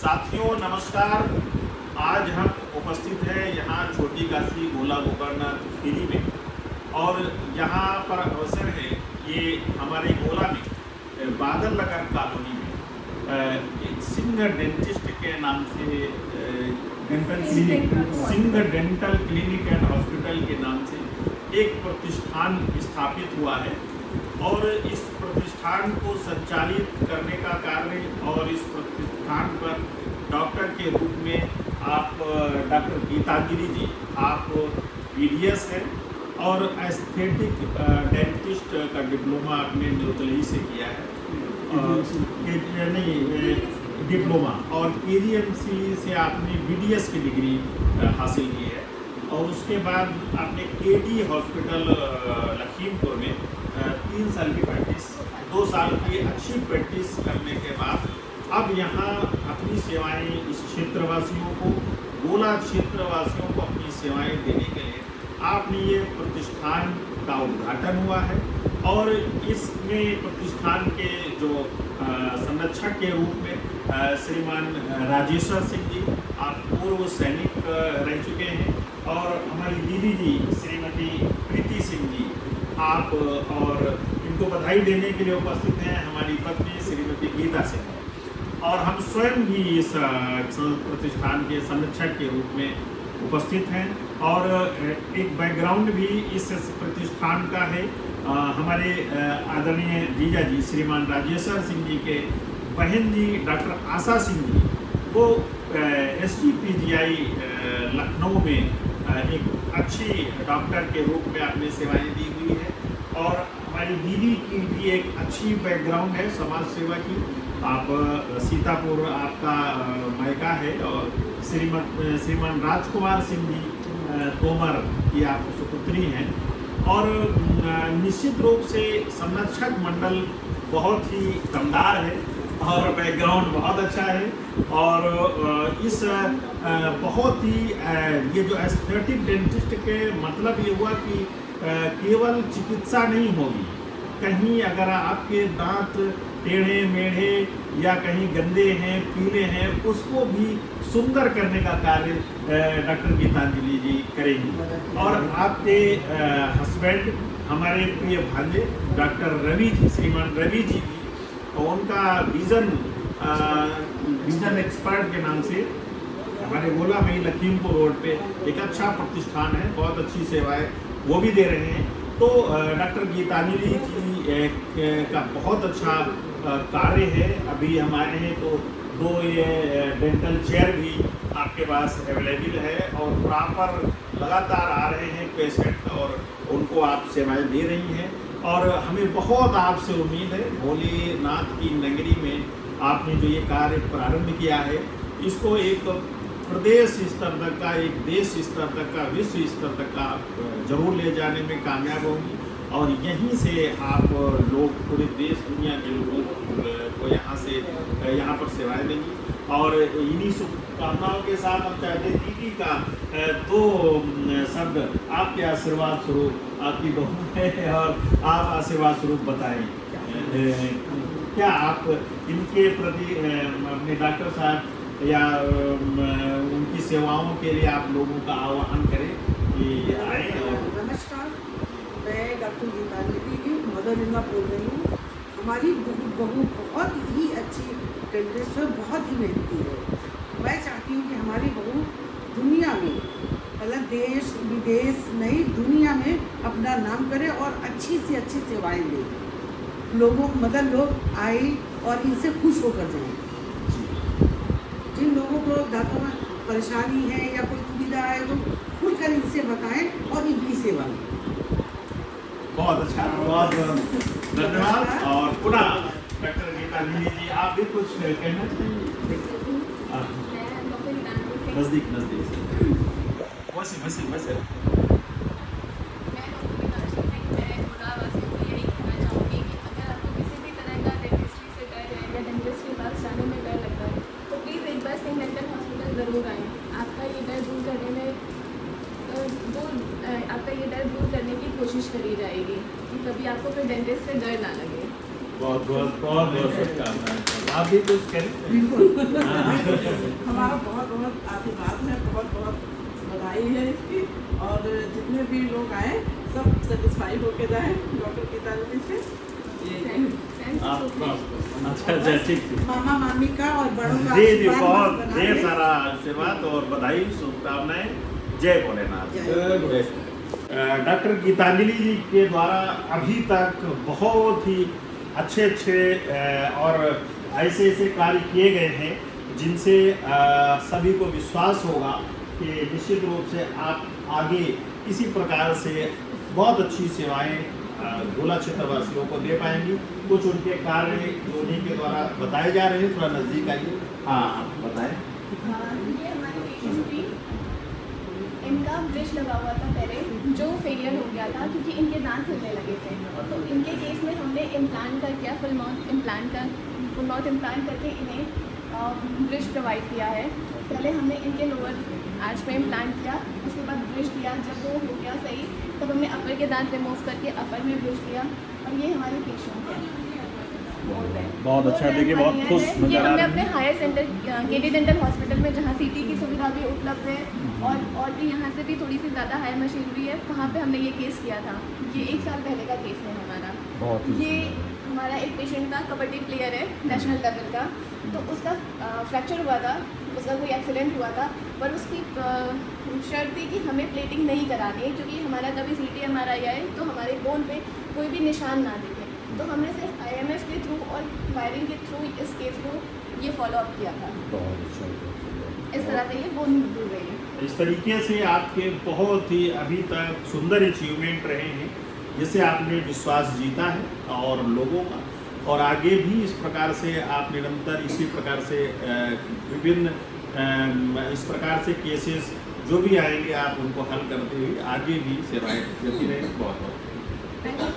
साथियों नमस्कार। आज हम उपस्थित हैं यहाँ छोटी काशी गोला गोकर्ण खीरी में, और यहाँ पर अवसर है ये हमारे गोला में बादल नगर कॉलोनी में एक सिंह डेंटिस्ट के नाम से Singh dental clinic and hospital के नाम से एक प्रतिष्ठान स्थापित हुआ है। और इस प्रतिष्ठान को संचालित करने का कार्य और इस प्रतिष्ठान पर डॉक्टर के रूप में आप डॉक्टर गीतांजलि जी, आप BDS हैं और एस्थेटिक डेंटिस्ट का डिप्लोमा आपने न्यूतलई से किया है, डिप्लोमा, और KGMC से आपने BDS की डिग्री हासिल की है। और उसके बाद आपने KD हॉस्पिटल लखीमपुर में 3 साल की प्रैक्टिस, 2 साल की अच्छी प्रैक्टिस करने के बाद अब यहाँ अपनी सेवाएं इस क्षेत्रवासियों को, गोला क्षेत्रवासियों को अपनी सेवाएं देने के लिए आपने ये प्रतिष्ठान का उद्घाटन हुआ है। और इसमें प्रतिष्ठान के जो संरक्षक के रूप में श्रीमान राजेश्वर सिंह जी, आप पूर्व सैनिक रह चुके हैं, और हमारी दीदी जी श्रीमती प्रीति सिंह जी, आप और इनको बधाई देने के लिए उपस्थित हैं हमारी पत्नी श्रीमती गीता सिंह, और हम स्वयं भी इस प्रतिष्ठान के संरक्षक के रूप में उपस्थित हैं। और एक बैकग्राउंड भी इस प्रतिष्ठान का है। हमारे आदरणीय जीजा जी श्रीमान राजेश्वर सिंह जी के बहन जी डॉक्टर आशा सिंह जी, वो STPGI लखनऊ में एक अच्छी डॉक्टर के रूप में आपने सेवाएं दी हुई है। और हमारी दीदी की भी एक अच्छी बैकग्राउंड है समाज सेवा की। आप सीतापुर आपका मायका है, और श्रीमान राजकुमार सिंह जी तोमर की आप सुपुत्री हैं। और निश्चित रूप से संरक्षक मंडल बहुत ही दमदार है और बैकग्राउंड बहुत अच्छा है। और इस बहुत ही ये जो एस्थेटिक डेंटिस्ट के मतलब ये हुआ कि केवल चिकित्सा नहीं होगी, कहीं अगर आपके दांत टेढ़े मेढ़े या कहीं गंदे हैं, पीले हैं, उसको भी सुंदर करने का कार्य डॉक्टर गीतांजलि जी करेंगी। और आपके हस्बैंड हमारे प्रिय भांजे डॉक्टर रवि जी, श्रीमान रवि जी भी, तो उनका विजन एक्सपर्ट के नाम से हमारे गोला में लखीमपुर रोड पे एक अच्छा प्रतिष्ठान है, बहुत अच्छी सेवाएं वो भी दे रहे हैं। तो डॉक्टर गीतांजलि जी का बहुत अच्छा कार्य है। अभी हमारे हैं तो 2 ये डेंटल चेयर भी आपके पास अवेलेबल है, और प्रॉपर लगातार आ रहे हैं पेशेंट और उनको आप सेवाएं दे रही हैं। और हमें बहुत आपसे उम्मीद है, भोलेनाथ की नगरी में आपने जो ये कार्य प्रारंभ किया है, इसको एक प्रदेश स्तर तक का, एक देश स्तर तक का, विश्व स्तर तक का जरूर ले जाने में कामयाब होंगी। और यहीं से आप लोग पूरे देश दुनिया के लोगों को यहाँ पर सेवाएं देंगी। और इन्हीं शुभकामनाओं के साथ हम चाहते हैं दीदी का 2 शब्द आपके आशीर्वाद स्वरूप, आपकी बहू है और आप आशीर्वाद स्वरूप बताएं, क्या आप इनके प्रति अपने डॉक्टर साहब या उनकी सेवाओं के लिए आप लोगों का आह्वान करें कि आए। और नमस्कार, मैं डॉक्टर गीतांजलि की मदर इन लॉ बोल रही हूँ। हमारी बहू बहुत ही अच्छी डेंटिस्ट है, बहुत ही मेहनती है। मैं चाहती हूँ कि हमारी बहू दुनिया में, मतलब देश विदेश नहीं, दुनिया में अपना नाम करे और अच्छी से अच्छी सेवाएं दे, लोगों मतलब लोग आए और इनसे खुश होकर जाएं। जिन लोगों को दांतों में परेशानी है या कोई सुविधा है तो खुलकर इनसे बताएं और इनकी सेवा करें। बहुत अच्छा, बहुत धन्यवाद। और पुनः डॉक्टर गीतांजलि जी, आप भी कुछ कहना चाहिए? नजदीक वैसे ज़रूर आएँ। आपका ये डर दूर करने में आपका ये डर दूर करने की कोशिश करी जाएगी कि कभी आपको फिर डेंटिस्ट से डर ना लगे। बहुत शुभकामनाएं। आप भी कुछ करें। बिल्कुल हाँ। हमारा बहुत बहुत आशीर्वाद है, बहुत बहुत बधाई है इसकी। और जितने भी लोग आए सब सेटिस्फाई होके जाए डॉक्टर गीतांजलि से। अच्छा ठीक ठीक। मामा मामी का और बड़ों का जी आशीर्वाद बहुत बस बना ढेर रहे। सारा आशीर्वाद और बधाई शुभकामनाएं। जय भोलेनाथ। जय डॉक्टर गीतांजलि जी के द्वारा अभी तक बहुत ही अच्छे अच्छे और ऐसे ऐसे कार्य किए गए हैं जिनसे सभी को विश्वास होगा कि निश्चित रूप से आप आगे इसी प्रकार से बहुत अच्छी सेवाएं गोला क्षेत्र वासियों को दे पाएंगी। कुछ उनके कार्य जो उन्हीं के द्वारा बताए जा रहे हैं, थोड़ा नज़दीक आइए। हाँ आप बताएं। ये हमारे पेशेंट थी, इनका ब्रिज लगा हुआ था पहले, जो फेलियर हो गया था क्योंकि इनके दांत हिलने लगे थे। तो इनके केस में हमने इम्प्लांट कर किया, फुल माउथ इम्प्लांट करके इन्हें ब्रिज प्रोवाइड किया है। पहले हमने इनके लोअर आर्च में इम्प्लांट किया, उसके बाद ब्रिज दिया। जब वो हो गया सही तब हमने अपर के दांत रिमूव करके अपर में ब्रिज दिया। और ये हमारे पेशेंट है। बहुत अच्छा, देखिए बहुत खुश ये नजर आ हमने रहे अपने हैं। Higher centre KD dental hospital में, जहाँ सीटी की सुविधा भी उपलब्ध है और भी यहाँ से भी थोड़ी सी ज़्यादा हायर मशीनरी है, वहाँ पे हमने ये केस किया था। ये 1 साल पहले का केस है हमारा। बहुत ही ये हमारा एक पेशेंट था, कबड्डी प्लेयर है नेशनल लेवल का। तो उसका फ्रैक्चर हुआ था, उसका कोई एक्सीडेंट हुआ था, पर उसकी शर्त थी कि हमें प्लेटिंग नहीं करानी है क्योंकि हमारा कभी CT MRI आए तो हमारे बोन पे कोई भी निशान ना दिखे। तो हमने सिर्फ IMS के थ्रू और वायरिंग के थ्रू इस केस को ये फॉलो अप किया था। बहुत अच्छा। इस तरह से ये बोन जुड़ गई है। इस तरीके से आपके बहुत ही अभी तक सुंदर अचीवमेंट रहे हैं, जिससे आपने विश्वास जीता है और लोगों का, और आगे भी इस प्रकार से आप निरंतर इसी प्रकार से विभिन्न इस प्रकार से केसेस जो भी आएंगे आप उनको हल करते हुए आगे भी सेवाएं देती रहेंगे। बहुत बहुत थैंक यू।